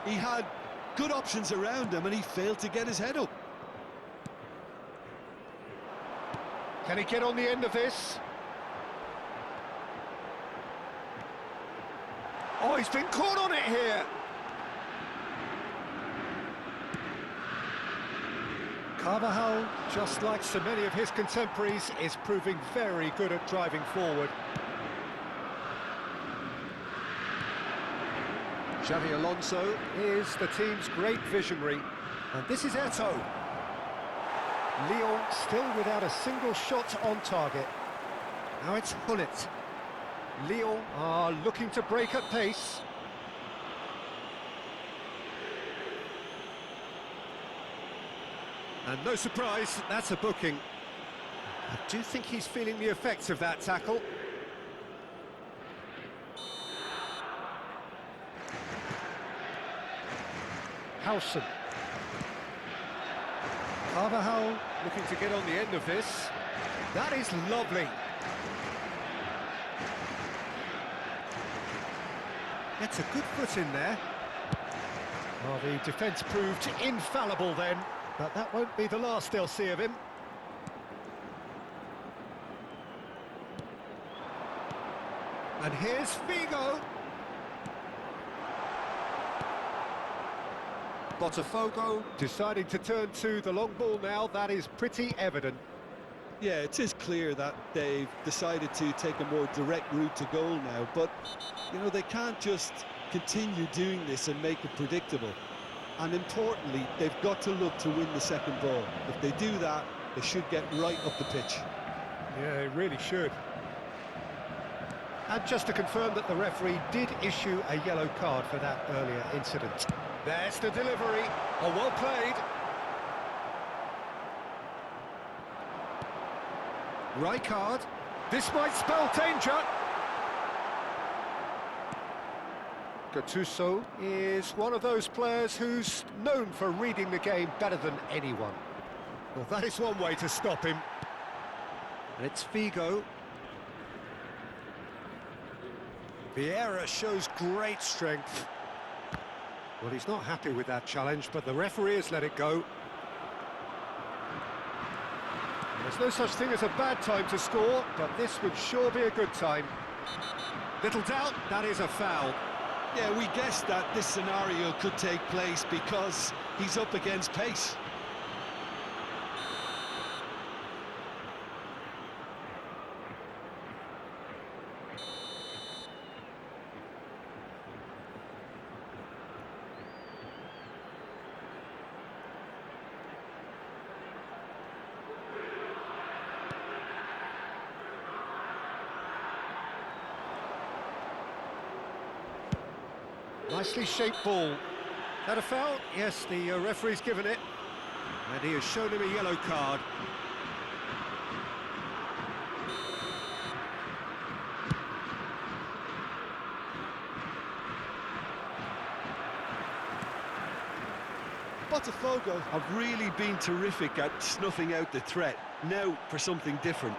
He had good options around him and he failed to get his head up. Can he get on the end of this? Oh, he's been caught on it here. Carvajal, just like so many of his contemporaries, is proving very good at driving forward. Xavi Alonso is the team's great visionary. And this is Eto'o. Lyon still without a single shot on target. Now it's Hullet. Lyon are looking to break at pace. And no surprise, that's a booking. I do think he's feeling the effects of that tackle. Howson. Carvajal looking to get on the end of this. That is lovely. Gets a good foot in there. Well, the defence proved infallible then, but that won't be the last they'll see of him. And here's Figo. Botafogo deciding to turn to the long ball now, that is pretty evident. Yeah, it is clear that they've decided to take a more direct route to goal now, but, you know, they can't just continue doing this and make it predictable. And importantly, they've got to look to win the second ball. If they do that, they should get right up the pitch. Yeah, they really should. And just to confirm that the referee did issue a yellow card for that earlier incident. There's the delivery. Oh, well played. Rijkaard. This might spell danger. Gattuso is one of those players who's known for reading the game better than anyone. Well, that is one way to stop him. And it's Figo. Vieira shows great strength. Well, he's not happy with that challenge, but the referee has let it go. There's no such thing as a bad time to score, but this would sure be a good time. Little doubt, that is a foul. Yeah, we guessed that this scenario could take place because he's up against pace. Nicely shaped ball. That a foul? Yes, the referee's given it. And he has shown him a yellow card. Botafogo have really been terrific at snuffing out the threat. Now for something different.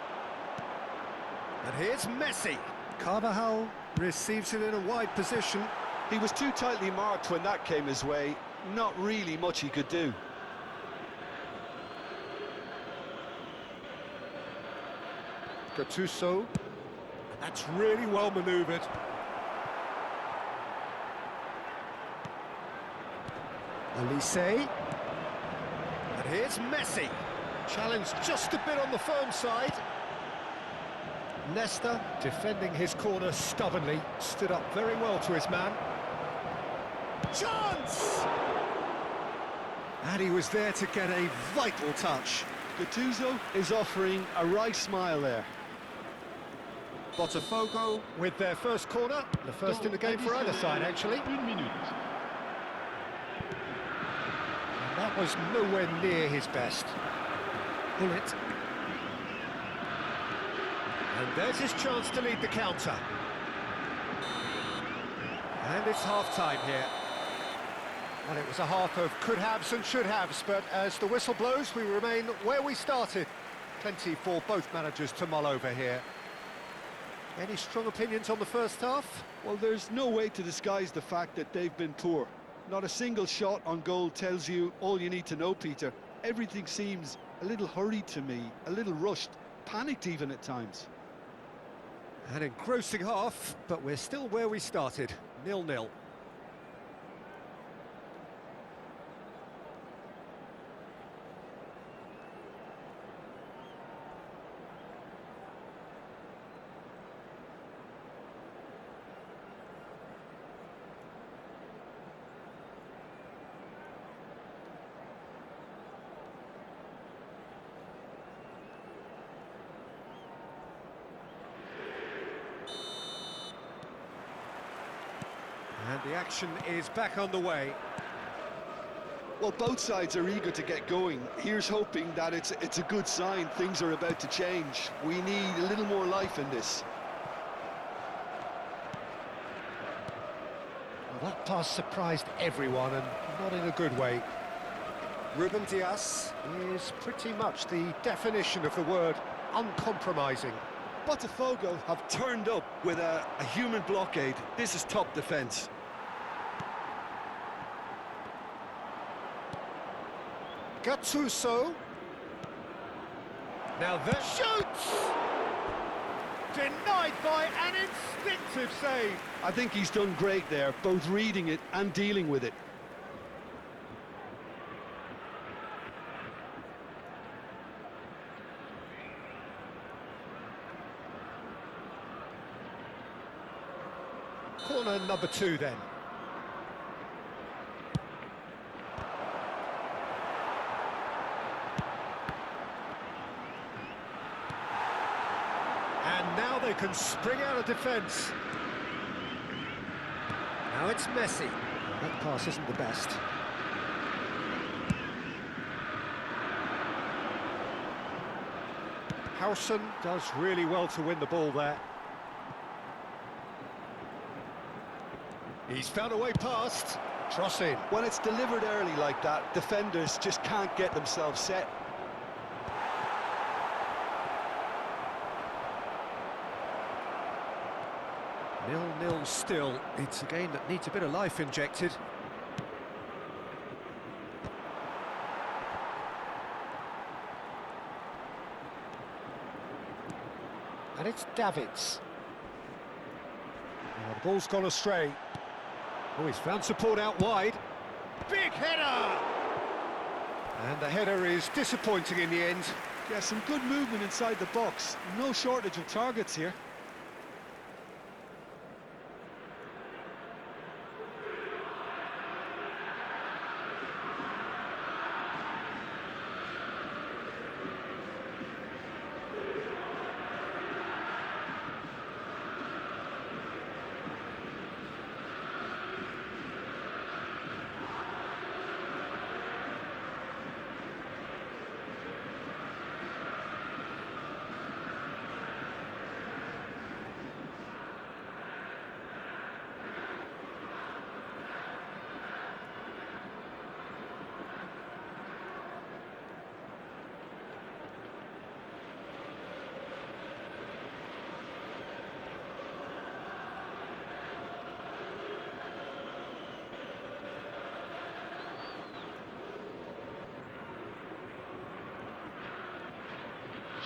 And here's Messi. Carvajal receives it in a wide position. He was too tightly marked when that came his way. Not really much he could do. Gattuso. That's really well manoeuvred. Elise. And here's Messi. Challenged just a bit on the firm side. Nesta, defending his corner stubbornly, stood up very well to his man. Chance! And he was there to get a vital touch. Gattuso is offering a right smile there. Botafogo with their first corner, the first in the game for either side, actually. And that was nowhere near his best. Hullet. And there's his chance to lead the counter. And it's half-time here. Well, it was a half of could-haves and should-haves, but as the whistle blows, we remain where we started. Plenty for both managers to mull over here. Any strong opinions on the first half? Well, there's no way to disguise the fact that they've been poor. Not a single shot on goal tells you all you need to know, Peter. Everything seems a little hurried to me, a little rushed, panicked even at times. An engrossing half, but we're still where we started, 0-0. And the action is back on the way. Well, both sides are eager to get going. Here's hoping that it's a good sign. Things are about to change. We need a little more life in this. Well, that pass surprised everyone, and not in a good way. Ruben Dias is pretty much the definition of the word uncompromising. Botafogo have turned up with a human blockade. This is top defence. Gattuso. Now that shoots! Denied by an instinctive save. I think he's done great there, both reading it and dealing with it. Corner number 2 then. And now they can spring out of defence. Now it's Messi. Well, that pass isn't the best. Howson does really well to win the ball there. He's found a way past. Cross in. When it's delivered early like that, defenders just can't get themselves set. Nil-nil still. It's a game that needs a bit of life injected. And it's Davids. Oh, the ball's gone astray. Oh, he's found support out wide. Big header! And the header is disappointing in the end. Yeah, some good movement inside the box. No shortage of targets here.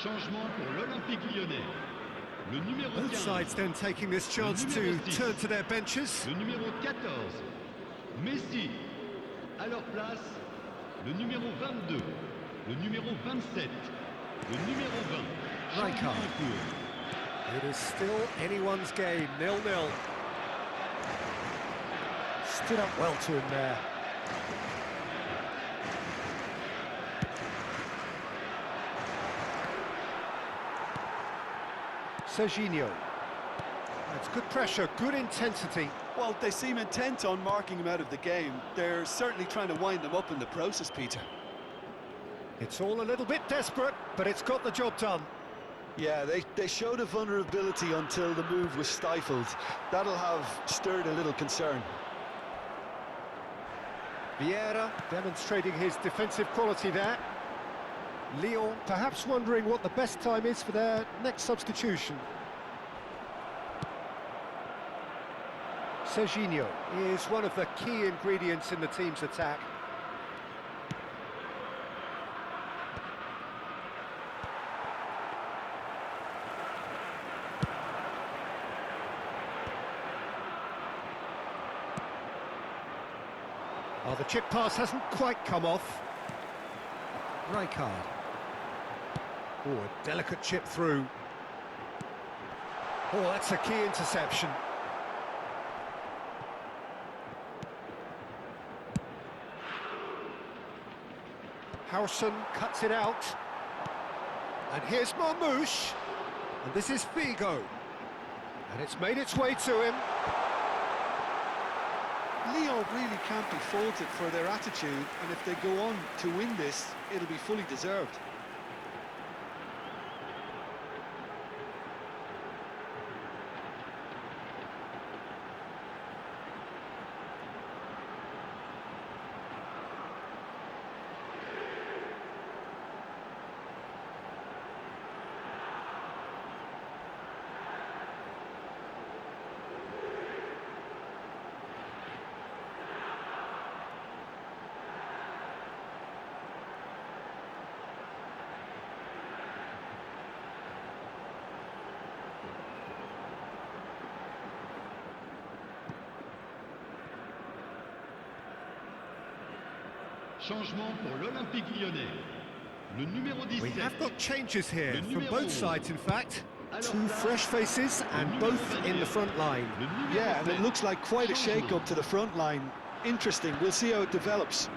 Changement pour l'Olympique Lyonnais. Le numéro 15. Both sides then taking this chance to turn to their benches. Le numéro 14, Messi. À leur place, le numéro 22, le numéro 27, le numéro 20. Rijkaard. Changement en cours. It is still anyone's game, 0-0. Stood up well to him there. Serginho. That's good pressure, good intensity. Well, they seem intent on marking him out of the game. They're certainly trying to wind them up in the process, Peter. It's all a little bit desperate, but it's got the job done. Yeah, they showed a vulnerability until the move was stifled. That'll have stirred a little concern. Vieira demonstrating his defensive quality there. Lyon perhaps wondering what the best time is for their next substitution. Serginho is one of the key ingredients in the team's attack. Oh, the chip pass hasn't quite come off. Rijkaard. Oh, a delicate chip through. Oh, that's a key interception. Howson cuts it out. And here's Marmoush. And this is Figo. And it's made its way to him. Lyon really can't be faulted for their attitude, and if they go on to win this, it'll be fully deserved. Changement pour l'Olympique Lyonnais. Le numéro 17. We have got changes here from both sides, in fact. Alors Two là, fresh faces and both in the front line. le numéro Yeah, and it 7. looks like quite a shake-up to the front line. Interesting, we'll see how it develops.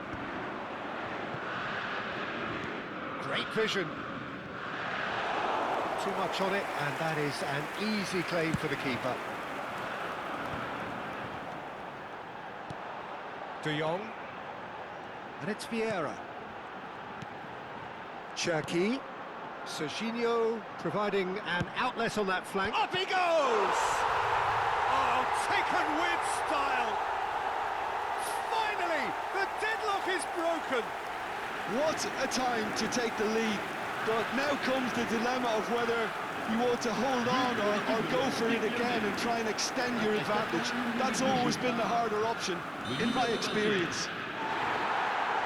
Great vision. Too much on it, and that is an easy claim for the keeper. De Jong. And it's Vieira. Cherki. Serginho providing an outlet on that flank. Up he goes! Oh, taken with style! Finally, the deadlock is broken. What a time to take the lead, but now comes the dilemma of whether you want to hold on or go for it again and try and extend your advantage. That's always been the harder option, in my experience.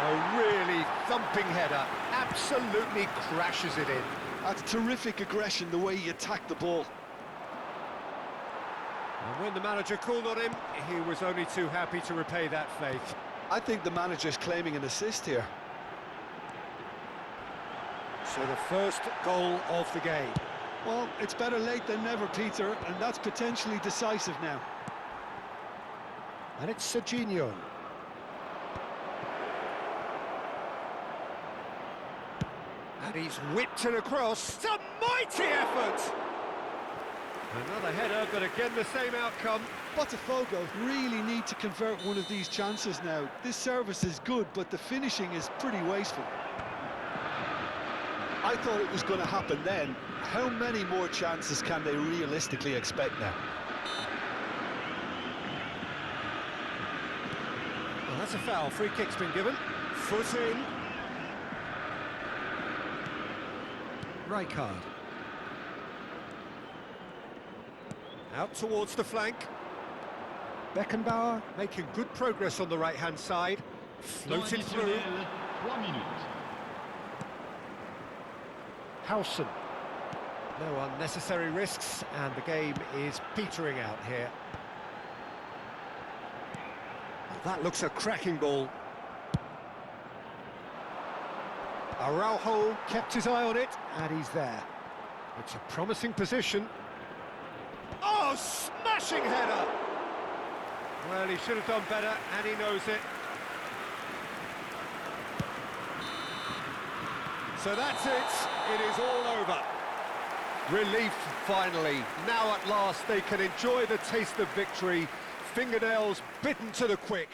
A really thumping header, absolutely crashes it in. That's terrific aggression, the way he attacked the ball. And when the manager called on him, he was only too happy to repay that faith. I think the manager's claiming an assist here. So the first goal of the game. Well, it's better late than never, Peter, and that's potentially decisive now. And it's Serginho. And he's whipped it across. It's a mighty effort! Another header, but again the same outcome. Botafogo really need to convert one of these chances now. This service is good, but the finishing is pretty wasteful. I thought it was going to happen then. How many more chances can they realistically expect now? Well, that's a foul. Free kick's been given. Foot in. Rijkaard. Out towards the flank. Beckenbauer making good progress on the right-hand side. Temps Floated through. additionnel, 3 minutes. Howson. No unnecessary risks, and the game is petering out here. Well, that looks a cracking ball. Araujo kept his eye on it, and he's there. It's a promising position. Oh, smashing header! Well, he should have done better, and he knows it. So that's it. It is all over. Relief, finally. Now at last they can enjoy the taste of victory. Fingernails bitten to the quick.